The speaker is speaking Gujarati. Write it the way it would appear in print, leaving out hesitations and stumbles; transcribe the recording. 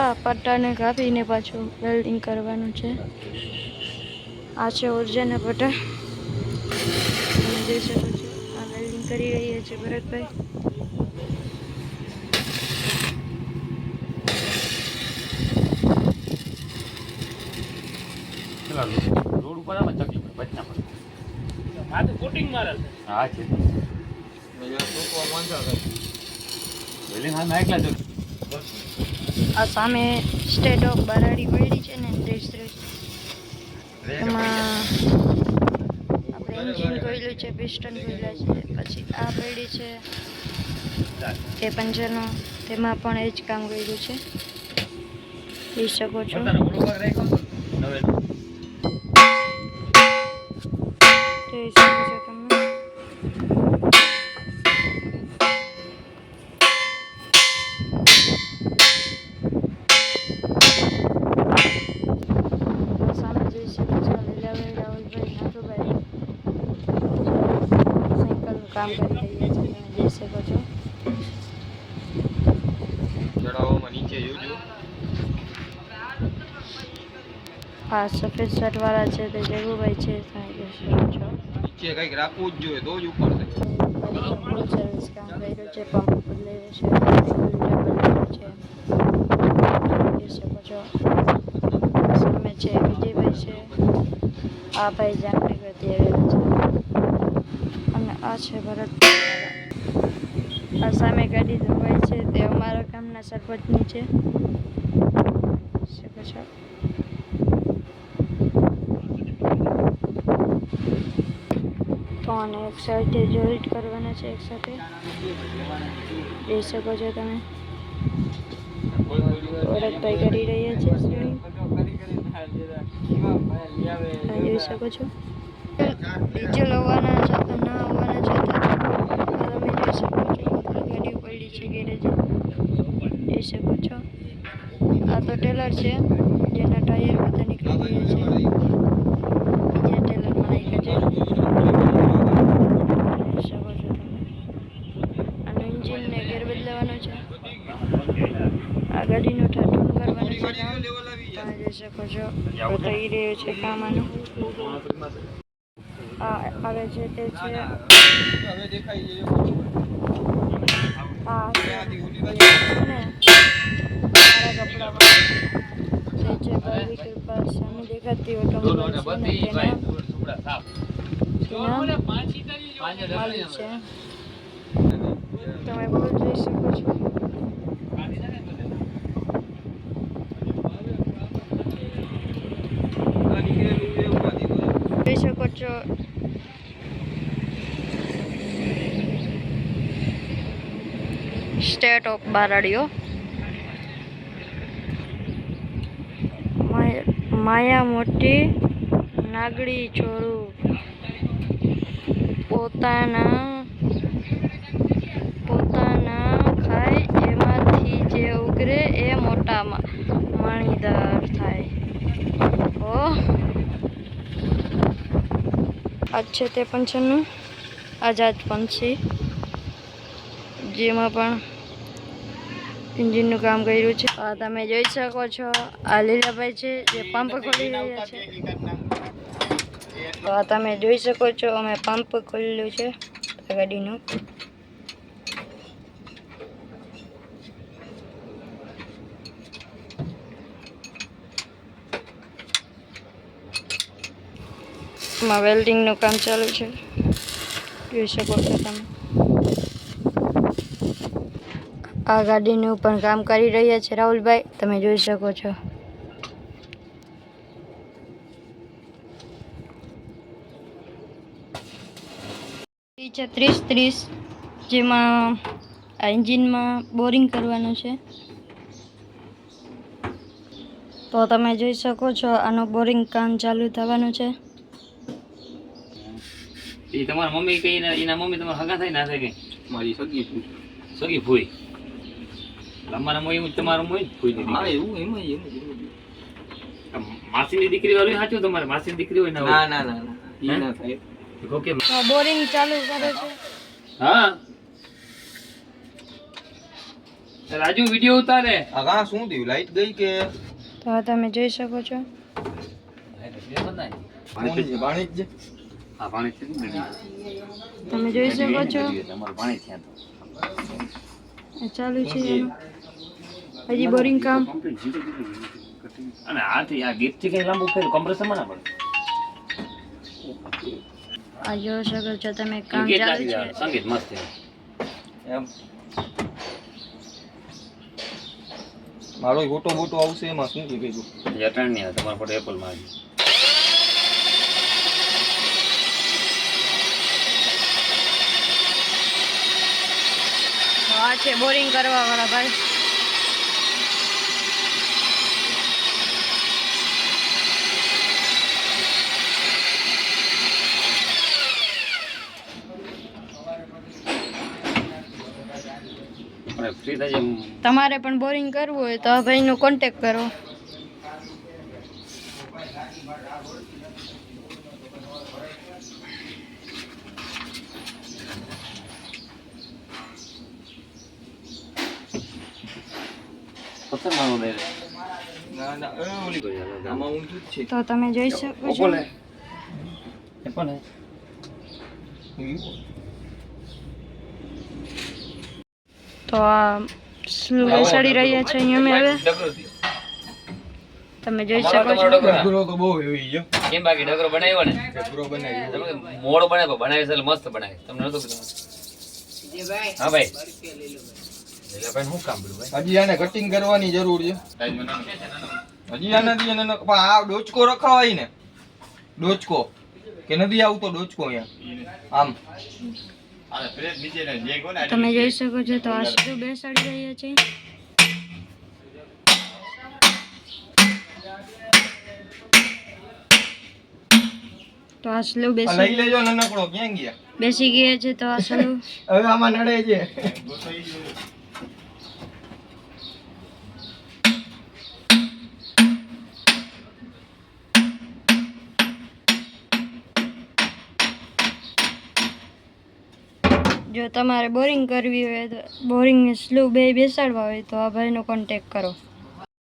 આ પટ્ટાને કાપીને પાછું વેલ્ડિંગ કરવાનું છે. આ છે ઓરિજિનલ પટ્ટા. તમે જોઈ શકો છો આ વેલ્ડિંગ કરી રહ્યા છે ભરતભાઈ. રોડ ઉપર આવે તકલીફ બચના પડે. આ તો કોટિંગ મારે છે. હા છે. આ સામે સ્ટેટ ઓફ બારાડી પડી છે ને એમાં આપણે એન્જિન કોયલું છે, પિસ્ટન કોયલા છે, પછી આ પડી છે તે પંચરનો, તેમાં પણ એ જ કામ કર્યું છે. જોઈ શકો છો. જોઈ શકો છો તમે. કામ કરી રહ્યા છે, તમે જોઈ શકો છો. ચડાવવામાં નીચે જોજો. આ સફેદ શર્ટ વાળા છે તે જગુભાઈ છે, તમે જોઈ શકો છો. નીચે કંઈક રાખવું જ જોઈએ તો જ ઉપર થાય. ફૂલ સર્વિસ કામ કર્યું છે, પંપ બદલાયો છે, જોઈ શકો છો. સામે છે વિજયભાઈ છે, આ ભાઈ જામનગરથી આવેલા છે, અને આ છે ભરતભાઈ. આ સામે ગાડી ધોવાય છે તે અમારા ગામના સરપંચની છે. શકો છો. તો આને એક સાઈડથી જોઈન્ટ કરવાના છે એક સાથે. જોઈ શકો છો તમે. ભરતભાઈ કરી રહ્યા છે સ્વિમિંગ. જોઈ શકો છો. ડીઝલ હોવાના છતાં ના હોવાના છતાં તમે જોઈ શકો છો. ગાડી પડી છે ગેરેજ. જોઈ શકો છો. આ તો ટેલર છે જેના ટાયર બધા નીકળી ગયા છે. બીજા ટેલરમાં નાખ્યા છે. જોઈ શકો છો તમે. આનું એન્જિનને ગેર બદલાવાનો છે. આ ગાડીનું ઠાઠું કરવાનું છે કામ. તમે જોઈ શકો છો. થઈ રહ્યું છે કામ આનું. આ આવે છે તે છે આ મારા કપડામાં તે છે ભાઈ કૃપા સામે દેખાતી ઓટોમોબાઈલ છે ને તેના માલિક છે. તમે બધું જોઈ શકો છો. જોઈ શકો છો. સ્ટેટ ઓફ બારાડીઓ માયા મોટી નાગડી છોરું પોતાના ખાય એમાંથી જે ઉગરે એ મોટા મણીદાર થાય. ઓ આ છે તે પંચરનું આઝાદ પંછી, જેમાં પણ એન્જિનનું કામ કર્યું છે. તમે જોઈ શકો છો. આ લીલાભાઈ છે જે પંપ ખોલી રહ્યા છે. તો તમે જોઈ શકો છો અમે પંપ ખોલેલું છે આ ગાડીનું. એમાં વેલ્ડિંગનું કામ ચાલુ છે. જોઈ શકો છો તમે. આ ગાડીનું પણ કામ કરી રહ્યા છે રાહુલભાઈ, તમે જોઈ શકો છો. છે 30-30 જેમાં આ એન્જિનમાં બોરિંગ કરવાનું છે. તો તમે જોઈ શકો છો આનું બોરિંગ કામ ચાલુ થવાનું છે. એ તમારા મમ્મી કઈ એના મમ્મી તમારા હગા થાય ના થાય કે મારી સગી ફૂઈ અમારા મોય તમારો મોય ફૂઈ દીધી. હા એવું એમ માસીની દીકરી વાળી સાચું તમારે માસીની દીકરી હોય ના ના ના ના એ ના થાય. ઓકે બોરિંગ ચાલુ કરે છે. હા રાજુ વિડિયો ઉતારે. આ કા શું થયું? લાઈટ ગઈ કે તો આ તમે જોઈ શકો છો. પાણી છે? પાણી જ છે. હા પાણી છે ને. તમે જોઈ શકો છો તમારું પાણી છે તો. આ ચાલુ છે એનું. હજી બોરિંગ કામ. અને આથી આ ગીફ્ટથી કઈ લાંબુ ફેર કમ્પ્રેસરમાં ના પડે. આ જોઈ શકો છો તમે કામ સંગીત ચાલુ નાખી છે. દેવાનું. સંગીત મસ્ત છે. એમ મારો ફોટો બોટો આવશે એમાં શું છે કીધું? જટણ નહીં આવે તમારા ફોટો એપલમાં આવી. આ છે બોરિંગ કરવા વાળા ભાઈ. અને ફ્રી થઈ જાય. તમારે પણ બોરિંગ કરવું હોય તો આ ભાઈનો કોન્ટેક્ટ કરો. પથ્થર મારો દે. ના ના ઓલી આમાં ઊંધું જ છે. તો તમે જોઈ શકો છો. ઓપો લે. એપલ હે. તો આ સ્લુ બેસાડી રહ્યા છે અહીંયા અમે હવે. તમે જોઈ શકો છો. ડગરો તો બહુ એવી છે. કેમ બાકી ડગરો બનાવ્યો ને? ડગરો બનાવ્યો. તમે મોડો બનાવ્યો બનાવી છે મસ્ત બનાવી. તમને નતો કીધું? હા ભાઈ. લેલા ભાઈ શું કામ કર્યું ભાઈ? હજી આને કટિંગ કરવાની જરૂર છે. હજી આનાથી એને પણ આ ડોચકો રખાવાય ને. ડોચકો કે નથી આવતો ડોચકો અહીંયા આમ. તમે જોઈ શકો છો તો આ સ્લુ બેસાડી રહ્યા છે. તો આ સ્લુ આ લઈ બેસી લેજો નનકડો ક્યાં ગયા? બેસી ગયા છે. તો આ સ્લુ હવે આમાં નડે છે. જો તમારે બોરિંગ કરવી હોય તો બોરિંગ સ્લુ બે બેસાડવા હોય તો આ ભાઈનો કોન્ટેક્ટ કરો.